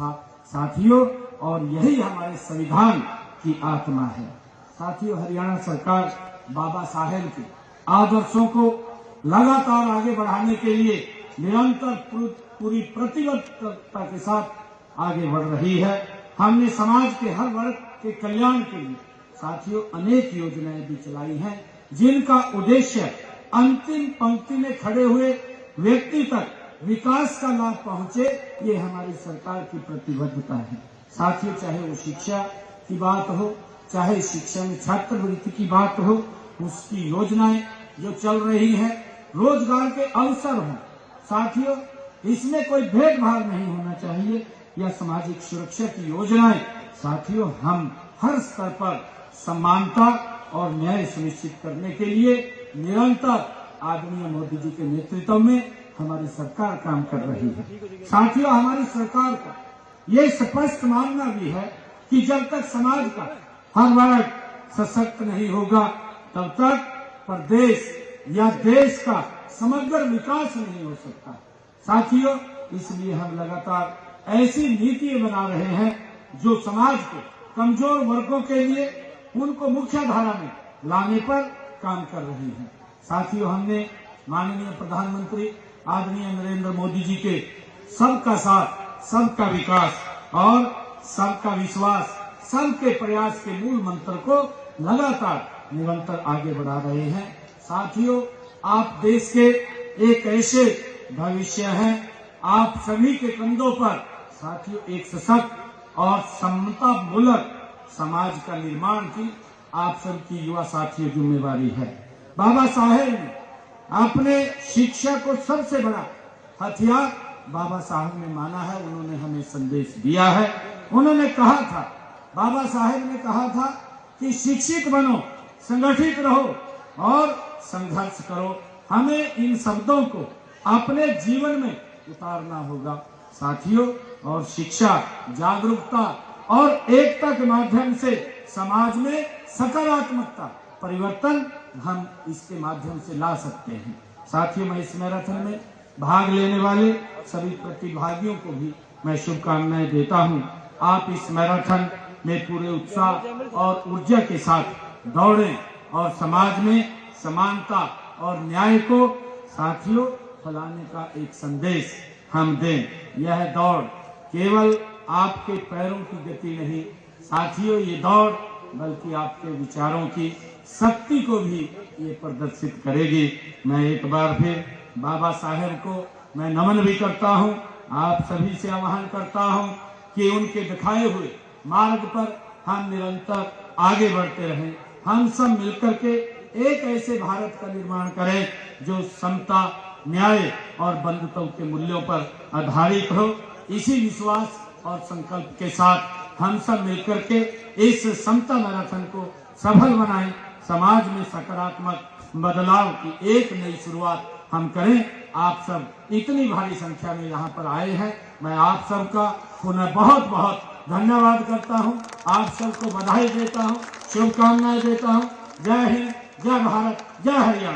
था साथियों, और यही हमारे संविधान की आत्मा है। साथियों, हरियाणा सरकार बाबा साहेब के आदर्शों को लगातार आगे बढ़ाने के लिए निरंतर पूरी प्रतिबद्धता के साथ आगे बढ़ रही है। हमने समाज के हर वर्ग के कल्याण के लिए साथियों अनेक योजनाएं भी चलाई हैं, जिनका उद्देश्य अंतिम पंक्ति में खड़े हुए व्यक्ति तक विकास का लाभ पहुंचे, ये हमारी सरकार की प्रतिबद्धता है। साथियों, चाहे वो शिक्षा की बात हो, चाहे शिक्षा में छात्रवृत्ति की बात हो, उसकी योजनाएं जो चल रही है, रोजगार के अवसर हों, साथियों इसमें कोई भेदभाव नहीं होना चाहिए, या सामाजिक सुरक्षा की योजनाएं साथियों हम हर स्तर पर समानता और न्याय सुनिश्चित करने के लिए निरंतर आदरणीय मोदी जी के नेतृत्व में हमारी सरकार काम कर रही है। साथियों, हमारी सरकार का ये स्पष्ट मानना भी है कि जब तक समाज का हर वर्ग सशक्त नहीं होगा, तब तक प्रदेश या देश का समग्र विकास नहीं हो सकता। साथियों, इसलिए हम लगातार ऐसी नीतियां बना रहे हैं जो समाज के कमजोर वर्गों के लिए उनको मुख्य धारा में लाने पर काम कर रही है। साथियों, हमने माननीय प्रधानमंत्री आदरणीय नरेंद्र मोदी जी के सबका साथ, सबका विकास और सबका विश्वास, सबके प्रयास के मूल मंत्र को लगातार निरंतर आगे बढ़ा रहे हैं। साथियों, आप देश के एक ऐसे भविष्य हैं, आप सभी के कंधों पर साथियों एक सशक्त और समता मूलक समाज का निर्माण की आप सबकी युवा साथियों जिम्मेवारी है। बाबा साहेब ने अपने शिक्षा को सबसे बड़ा हथियार बाबा साहेब ने माना है, उन्होंने हमें संदेश दिया है। उन्होंने कहा था, बाबा साहेब ने कहा था कि शिक्षित बनो, संगठित रहो और संघर्ष करो। हमें इन शब्दों को अपने जीवन में उतारना होगा साथियों, और शिक्षा, जागरूकता और एकता के माध्यम से समाज में सकारात्मकता परिवर्तन हम इसके माध्यम से ला सकते हैं। साथियों, मैं इस मैराथन में भाग लेने वाले सभी प्रतिभागियों को भी मैं शुभकामनाएं देता हूं। आप इस मैराथन में पूरे उत्साह और ऊर्जा के साथ दौड़ें और समाज में समानता और न्याय को साथियों फैलाने का एक संदेश हम दें। यह दौड़ केवल आपके पैरों की गति नहीं साथियों, ये दौड़ बल्कि आपके विचारों की शक्ति को भी ये प्रदर्शित करेगी। मैं एक बार फिर बाबा साहेब को मैं नमन भी करता हूँ। आप सभी से आह्वान करता हूँ कि उनके दिखाए हुए मार्ग पर हम निरंतर आगे बढ़ते रहें। हम सब मिलकर के एक ऐसे भारत का निर्माण करें जो समता, न्याय और बंधुत्व के मूल्यों पर आधारित हो। इसी विश्वास और संकल्प के साथ हम सब मिलकर के इस समता मैराथन को सफल बनाएं। समाज में सकारात्मक बदलाव की एक नई शुरुआत हम करें। आप सब इतनी भारी संख्या में यहाँ पर आए हैं, मैं आप सबका पुनः बहुत बहुत धन्यवाद करता हूँ। आप सबको बधाई देता हूँ, शुभकामनाएं देता हूँ। जय हिंद, जय भारत, जय हरियाणा।